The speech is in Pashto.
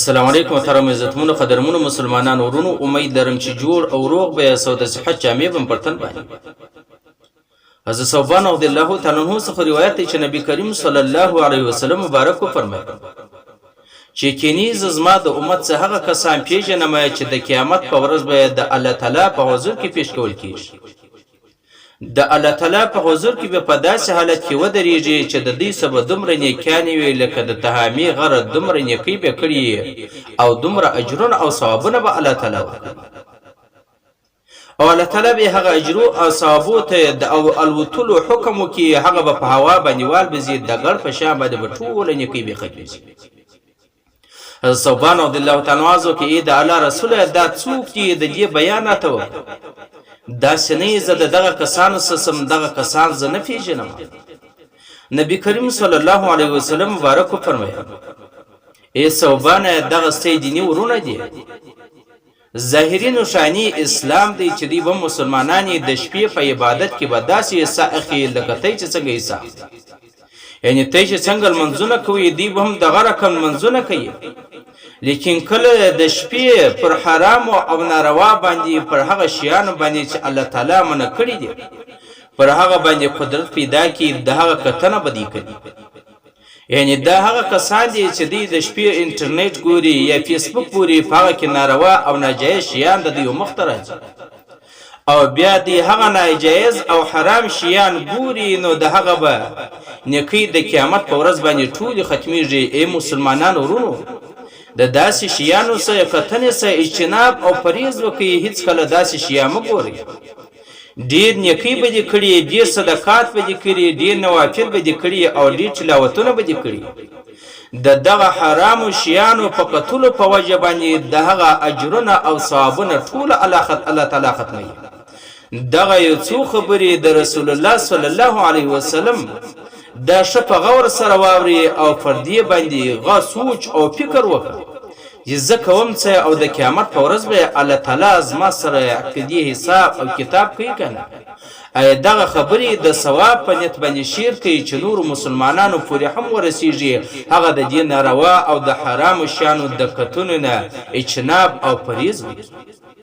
السلام علیکم محترم عزتمنو قدرمنو مسلمانانو ورونو امید لرم چې جوړ او روغ به یاست او د صحت جامې به پر تن باندې حضرت ثوبان رضی الله تعالی عنہ څخه روایت دی چې نبی کریم صلی الله علیه وسلم مبارک فرمایي چې کینیز زما د امت څخه هغه کسان پیژنم چې د قیامت په ورځ به د الله تعالی په حضور کې پیش کول کیږي د الله تعالی په حضور کې به په داسې حالت کې ودرېږي چې د دې سبا دومره نیکیانې وي لکه د تهامې غره دومره نیکۍ به کړي او دومره اجرونه او ثوابونه به الله تعالی ورکړي او الله تعالی به هغه اجرو او ثوابو ته د الوتلو حکم وکړي هغه به په هوا باندې وال بزید د ګړ په شان باندې به ټوله نیکۍ به ختمېږي حضرت ثوبان رضی الله تعالی عنہ کې د الله رسول دا څوک چې د دې بیانات وکړي دا سنې زه دغه کسانو سم دغه کسان زه نه پیژنم نبی کریم صلی الله علیه وسلم مبارک فرمایي ای ثوبان دغه ستې دیني ورونه دي ظاهري نشانی اسلام دی چې دی به مسلمانانی د شپې په عبادت کې به داسې ساخي لکه ته چې څنګه ایسا یعنی ته چې څنګه منځونه کوي دی به هم دغه رقم منځونه کوي لیکن کله د شپې پر حرام او ناروا باندې پر هغه شیانو باندې چې الله تعالی منع کړی دي پر هغه باندې قدرت پیدا کی د هغه کتنه بدی کړي یعنی دا هغه کسان دي چې د شپې انټرنیټ ګوري یا فیسبوک ګوري هغه کې ناروا او ناجایز شیان د یو مخترج او بیا دی هغه ناجایز او حرام شیان ګوري نو د هغه به نیکی د قیامت په ورځ باندې ټول ختمیږي ای مسلمانانو ورونو د داسې شیانو سره کتنې سره اجتناب او پرهیز وکړئ هیڅ کله داسې شیا مه ګورئ ډېر نیکۍ به دې کړي ډېر صدقات به دې کړي ډېر نوافل به دې کړي او ډېر تلاوتونه به دې کړي د دغه حرامو شیانو په کتلو په وجه باندې د هغه اجرونه او ثوابونه ټول الله تعالی ختموي دغه یو څو خبرې د رسول الله صلی الله علیه وسلم دا شپه غور سره واوري او فردی باندې غا سوچ او فکر وکړه چې زه کوم څه او د قیامت په ورځ به الله تعالی زما سره عقدي حساب او کتاب کوي کنه ای دغه خبرې د ثواب په نیت باندې شیر کوي چې نور مسلمانانو پورې هم ورسیږي هغه د دین ناروا او د حرام شانو د کتونو نه اجتناب او پرهیز وکړي